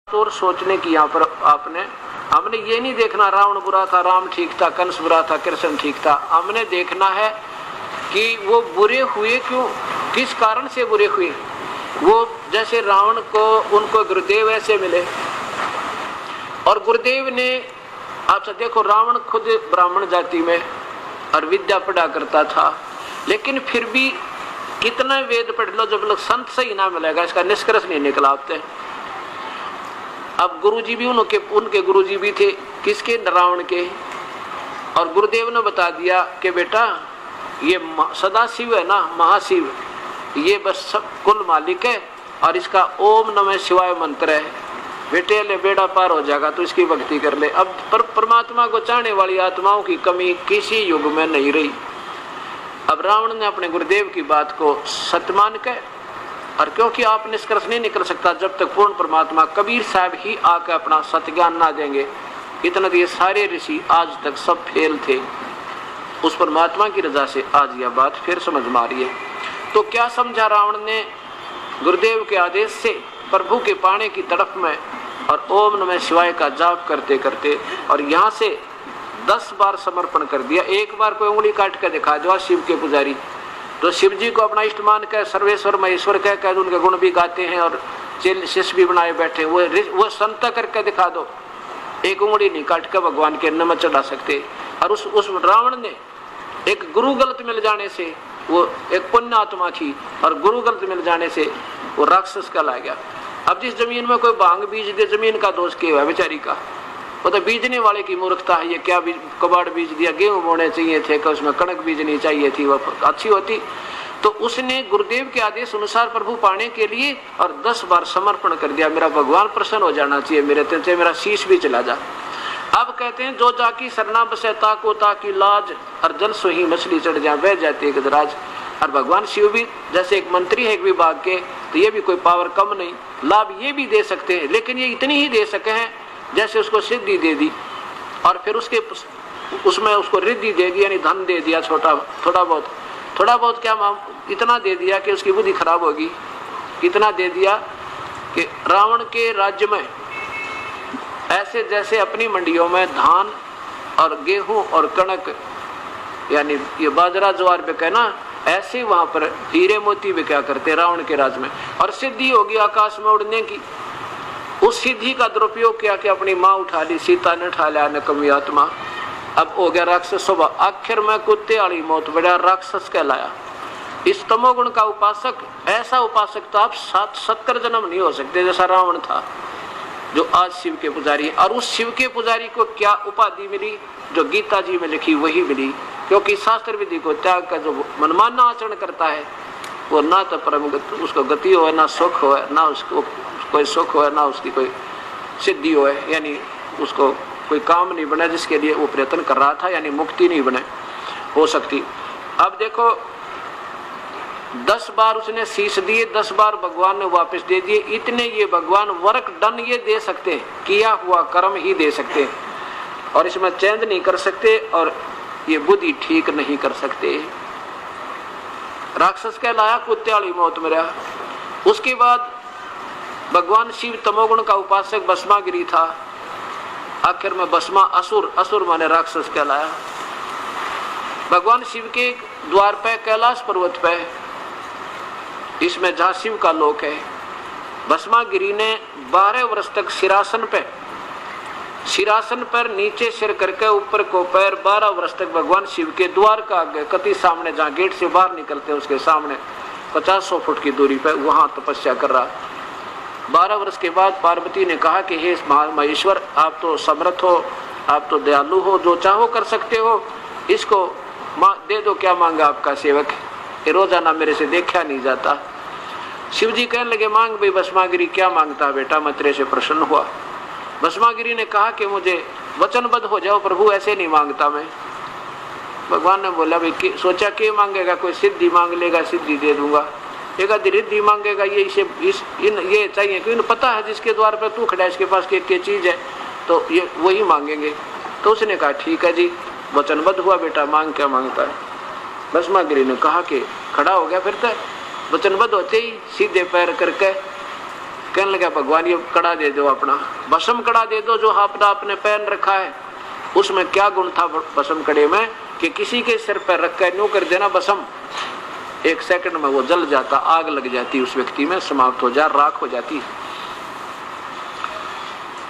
और सोचने की यहाँ पर हमने ये नहीं देखना रावण बुरा था, राम ठीक था, कंस बुरा था, कृष्ण ठीक था। हमने देखना है कि वो बुरे हुए क्यों, किस कारण से बुरे हुए। वो जैसे रावण को उनको गुरुदेव ऐसे मिले, और गुरुदेव ने आप देखो, रावण खुद ब्राह्मण जाति में और विद्या पढ़ा करता था, लेकिन फिर भी कितना वेद पढ़ लो जब लोग संत से ही ना मिलेगा, इसका निष्कर्ष नहीं निकला आपते। अब गुरुजी भी उनके गुरुजी भी थे, किसके, रावण के। और गुरुदेव ने बता दिया कि बेटा ये सदाशिव है ना, महाशिव, ये बस सब कुल मालिक है, और इसका ओम नमः शिवाय मंत्र है, बेटे ले बेड़ा पार हो जाएगा, तो इसकी भक्ति कर ले। अब परमात्मा को चाहने वाली आत्माओं की कमी किसी युग में नहीं रही। अब रावण ने अपने गुरुदेव की बात को सत्य मान के, और क्योंकि आप निष्कर्ष नहीं निकल सकता जब तक पूर्ण परमात्मा कबीर साहब ही आकर अपना सत्य ज्ञान ना देंगे। इतना ये सारे ऋषि आज तक सब फेल थे, उस परमात्मा की रजा से आज यह बात फिर समझ में आ रही है। तो क्या समझा रावण ने, गुरुदेव के आदेश से प्रभु के पाने की तड़प में और ओम नमः शिवाय का जाप करते करते, और यहाँ से 10 बार समर्पण कर दिया। एक बार कोई उंगली काट कर दिखा दो शिव के पुजारी, तो शिव जी को अपना इष्ट मान कर सर्वेश्वर महेश्वर कह उनके गुण भी गाते हैं और शिष्य भी बनाए बैठे, वो संत करके दिखा दो। एक उंगली नहीं काट कर भगवान के नमः चढ़ा सकते। और उस रावण ने एक गुरु गलत मिल जाने से, वो एक पुण्य आत्मा थी, और गुरु गलत मिल जाने से वो राक्षस कहलाया गया। अब जिस जमीन में कोई भांग बीज दे, जमीन का दोष क्या है बेचारी का, वो तो बीजने वाले की मूर्खता है। ये क्या बीज, कबाड़ बीज दिया, गेहूं बोने चाहिए थे, कि उसमें कणक बीजनी चाहिए थी, वह अच्छी होती। तो उसने गुरुदेव के आदेश अनुसार प्रभु पाने के लिए और 10 बार समर्पण कर दिया, मेरा भगवान प्रसन्न हो जाना चाहिए, मेरे तेरे मेरा शीश भी चला जा। अब कहते हैं जो जाकी सरना बसे ताको ताकि लाज, और जल सोही मछली चढ़ जाए वह जाते गजराज। और भगवान शिव भी जैसे एक मंत्री है एक विभाग के, तो ये भी कोई पावर कम नहीं, लाभ ये भी दे सकते हैं, लेकिन ये इतनी ही दे सके हैं जैसे उसको सिद्धि दे दी, और फिर उसमें उसको रिद्धि दे दी, यानी धन दे दिया, थोड़ा बहुत क्या, इतना दे दिया कि उसकी बुद्धि खराब होगी। इतना दे दिया कि रावण के राज्य में ऐसे जैसे अपनी मंडियों में धान और गेहूं और कणक, यानी ये बाजरा ज्वार बिके ना, ऐसे वहां पर हीरे मोती बिका करते रावण के राज्य में। और सिद्धि होगी आकाश में उड़ने की, उस सिद्धि का दुरुपयोग किया कि अपनी माँ उठा ली, सीता ने उठा लिया, नकमी आत्मा। अब हो गया राक्षस स्वभाव, आखिर में कुत्ते वाली मौत, बड़ा राक्षस कहलाया। इस तमोगुण का उपासक, ऐसा उपासक तो आप 70 जन्म नहीं हो सकते जैसा रावण था, जो आज शिव के पुजारी। और उस शिव के पुजारी को क्या उपाधि मिली, जो गीता जी में लिखी वही मिली। क्योंकि शास्त्र विधि को त्याग कर जो मनमाना आचरण करता है, वो ना तो परम उसको गति हो, ना सुख हो, ना उसको कोई सुख हो, ना उसकी कोई सिद्धि हो, यानी उसको कोई काम नहीं बना जिसके लिए वो प्रयत्न कर रहा था, यानी मुक्ति नहीं बने हो सकती। अब देखो 10 बार उसने शीश दिए, 10 बार भगवान ने वापस दे दिए। इतने ये भगवान वर्क डन ये दे सकते हैं, किया हुआ कर्म ही दे सकते हैं, और इसमें चेंज नहीं कर सकते, और ये बुद्धि ठीक नहीं कर सकते। राक्षस कहलाया, कुत्ते वाली मौत में रहा। उसके बाद भगवान शिव तमोगुण का उपासक भस्मागिरी था, आखिर में भस्मा असुर माने राक्षस कहलाया। भगवान शिव के द्वार पे कैलाश पर्वत पे, इसमें जहाँ शिव का लोक है, भस्मागिरी ने 12 वर्ष तक सिरासन पर नीचे सिर करके ऊपर को पैर, 12 वर्ष तक भगवान शिव के द्वार का कति सामने, जहाँ गेट से बाहर निकलते हैं उसके सामने 50-100 फुट की दूरी पर वहां तपस्या कर रहा। 12 वर्ष के बाद पार्वती ने कहा कि हे महेश्वर, आप तो समर्थ हो, आप तो दयालु हो, जो चाहो कर सकते हो, इसको दे दो, क्या मांगा आपका सेवक, ये रोजाना मेरे से देखा नहीं जाता। शिव जी कहने लगे, मांग भाई भस्मागिरी, क्या मांगता बेटा, मैं तेरे से प्रसन्न हुआ। भस्मागिरी ने कहा कि मुझे वचनबद्ध हो जाओ प्रभु, ऐसे नहीं मांगता मैं। भगवान ने बोला भाई, सोचा क्या मांगेगा, कोई सिद्धि मांग लेगा, सिद्धि दे दूंगा। एक रिद्धि मांगेगा, ये ये चाहिए, क्योंकि पता है जिसके द्वार पर तू खड़ा है इसके पास क्या चीज है, तो ये वही मांगेंगे। तो उसने कहा ठीक है जी, वचनबद्ध हुआ बेटा, मांग क्या मांगता है। भस्मागिरी ने कहा कि खड़ा हो गया, फिर तो वचनबद्ध होते ही सीधे पैर करके कहने लगा भगवान ये कड़ा दे दो, अपना भस्म कड़ा दे दो जो आपने पहन रखा है। उसमें क्या गुण था भस्म कड़े में कि किसी के सिर पर रख कर यूं कर देना भस्म, 1 सेकंड में वो जल जाता, आग लग जाती उस व्यक्ति में, समाप्त हो जा, राख हो जाती।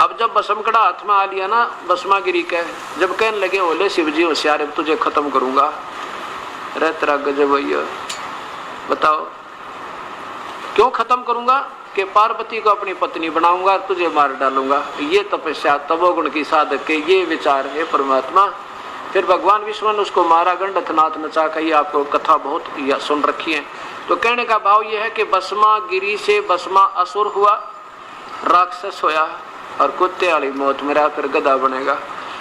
अब जब भस्म कड़ा हाथ में आ लिया ना भस्मागिरी का, जब कहने लगे बोले शिव जी होशियार, अब तुझे खत्म करूंगा। रे तेरा गजब भैया, बताओ क्यों खत्म करूंगा? कि पार्वती को अपनी पत्नी बनाऊंगा, तुझे मार डालूंगा। ये तपस्या तमोगुण की साधक के ये विचार है परमात्मा। फिर भगवान विष्णु ने उसको मारा, गंडथनाथ नचा का, ये आपको कथा बहुत सुन रखी है। तो कहने का भाव ये है कि भस्मा गिरी से भस्मा असुर हुआ, राक्षस होया, और कुत्ते वाली मौत मेरा, फिर गधा बनेगा।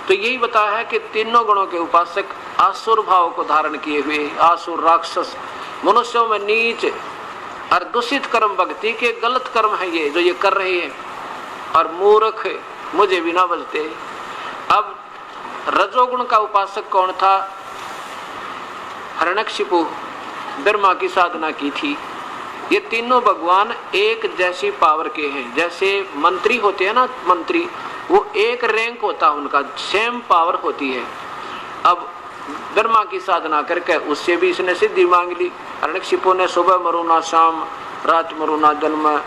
तो यही बताया है कि तीनों गुणों के उपासक आसुर भाव को धारण किए हुए, आसुर राक्षस, मनुष्यों में नीच और दूषित कर्म, भक्ति के गलत कर्म है ये जो ये कर रहे हैं, और मूर्ख मुझे भी ना बचते। अब रजोगुण का उपासक कौन था? हिरण्यकशिपु, ब्रह्मा की साधना की थी। ये तीनों भगवान एक जैसी पावर के हैं। जैसे मंत्री होते हैं ना, मंत्री, वो एक रैंक होता है उनका, सेम पावर होती है। अब ब्रह्मा की साधना करके उससे भी इसने सिद्धि मांग ली। हिरण्यकशिपु ने सुबह मरू ना शाम, रात मरू ना दिन में,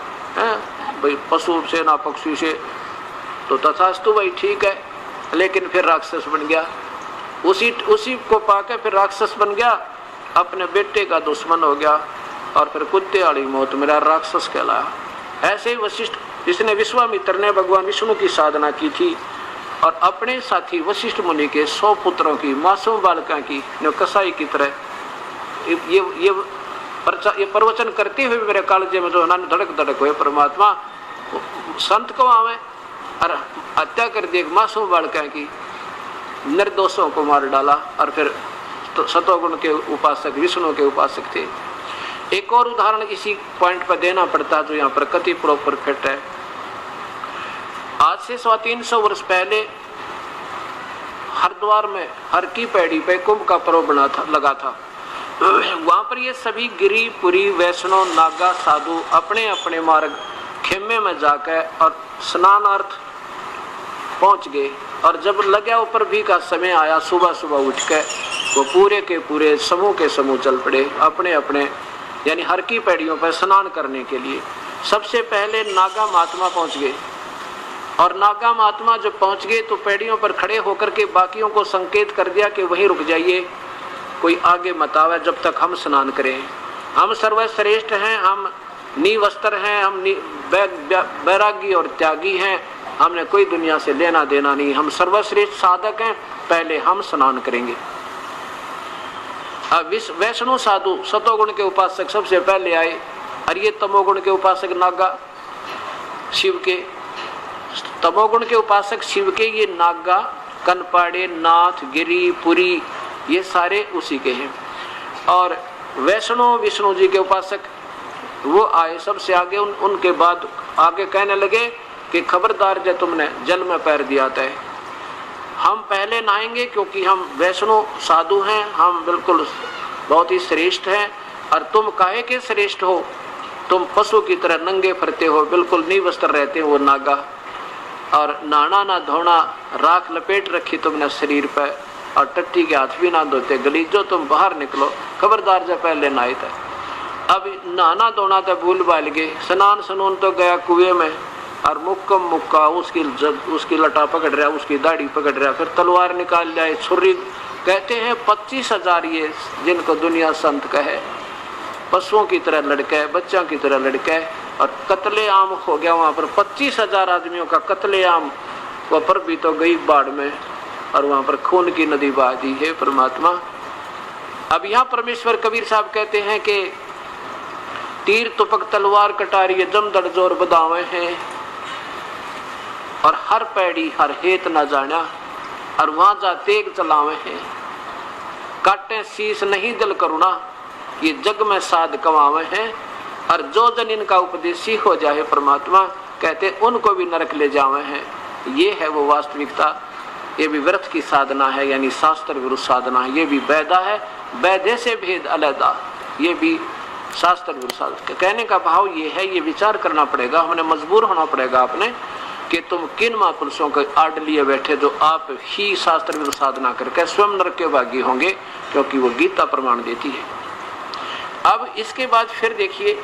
भाई पशु से ना पक्षी से, तो तथास्तु भाई ठीक है, लेकिन फिर राक्षस बन गया। उसी को पाके फिर राक्षस बन गया, अपने बेटे का दुश्मन हो गया, और फिर कुत्ते वाली मौत मेरा, राक्षस कहलाया। ऐसे ही वशिष्ठ, जिसने विश्वामित्र ने भगवान विष्णु की साधना की थी और अपने साथी वशिष्ठ मुनि के 100 पुत्रों की, मासूम बालका की कसाई की तरह ये प्रवचन करते हुए मेरे कालजे में जो धड़क धड़क हुए परमात्मा, संत को आवे और हत्या कर दी, एक मासूम बालका की, निर्दोषों को मार डाला। और फिर तो सतोगुण के उपासक विष्णु के उपासक थे। एक और उदाहरण इसी पॉइंट पर देना पड़ता जो यहाँ पर कति प्रॉपर फिट है। आज से 350 वर्ष पहले हरिद्वार में हर की पैड़ी पे कुंभ का पर्व लगा था। वहां पर ये सभी गिरी पुरी वैष्णव नागा साधु अपने अपने मार्ग खेमे में जाकर और स्नानार्थ पहुंच गए। और जब लगा ऊपर भी का समय आया, सुबह सुबह उठ के वो पूरे के पूरे समूह के समूह चल पड़े अपने अपने यानी हर की पैड़ियों पर स्नान करने के लिए। सबसे पहले नागा महात्मा पहुंच गए, और नागा महात्मा जब पहुंच गए तो पैड़ियों पर खड़े होकर के बाकियों को संकेत कर दिया कि वहीं रुक जाइए, कोई आगे मत आवे जब तक हम स्नान करें। हम सर्वश्रेष्ठ हैं, हम निवस्त्र हैं, हम बैरागी और त्यागी हैं, हमने कोई दुनिया से लेना देना नहीं, हम सर्वश्रेष्ठ साधक हैं, पहले हम स्नान करेंगे। अब वैष्णव साधु सतोगुण के उपासक सबसे पहले आए, और ये तमोगुण के उपासक नागा शिव के, तमोगुण के उपासक शिव के ये नागा, कनपाड़े, नाथ, गिरी, पुरी, ये सारे उसी के हैं। और वैष्णव विष्णु जी के उपासक वो आए सबसे आगे। उनके बाद आगे कहने लगे कि खबरदार जब तुमने जल में पैर दिया था, हम पहले नहाएंगे क्योंकि हम वैष्णव साधु हैं, हम बिल्कुल बहुत ही श्रेष्ठ हैं। और तुम काहे के श्रेष्ठ हो? तुम पशु की तरह नंगे फिरते हो, बिल्कुल निवस्त्र रहते हो वो नागा, और नहाना ना धोना, राख लपेट रखी तुमने शरीर पर, और टट्टी के हाथ भी ना धोते, गलीजो तुम बाहर निकलो, खबरदार जब पहले नहाए थे। अब नहाना धोना तो भूल बाल गए, स्नान सनून तो गया कुएं में, और मुक्का उसकी लटा पकड़ रहा, उसकी दाढ़ी पकड़ रहा, फिर तलवार निकाल जाए, छुरी। कहते हैं 25,000 ये जिनको दुनिया संत कहे, पशुओं की तरह लड़का है, बच्चों की तरह लड़का है, और कत्लेआम हो गया वहाँ पर। 25,000 आदमियों का कत्लेआम, वह पर भी तो गई बाढ़ में, और वहाँ पर खून की नदी बहा दी है परमात्मा। अब यहाँ परमेश्वर कबीर साहब कहते हैं कि तीर तुपक तलवार कटारी जमदड़ जोर बदावे हैं, और हर पैड़ी हर हेत न जाना, और वहां जा तेग चलावे हैं। काटे शीश नहीं दिल करुणा, ये जग में साध कमावे हैं, और जो जन इनका उपदेशी हो जाए परमात्मा, कहते उनको भी नरक ले जावे हैं। ये है वो वास्तविकता। ये भी व्रत की साधना है, यानी शास्त्र विरुद्ध साधना है। ये भी वैदा है, वैदे से भेद अलैदा। ये भी शास्त्र विरोध। कहने का भाव ये है, ये विचार करना पड़ेगा, हमने मजबूर होना पड़ेगा आपने कि तुम किन महापुरुषों को आड़ लिए बैठे जो आप ही शास्त्र विरोध साधना करके स्वयं नरक के भागी होंगे, क्योंकि वो गीता प्रमाण देती है। अब इसके बाद फिर देखिए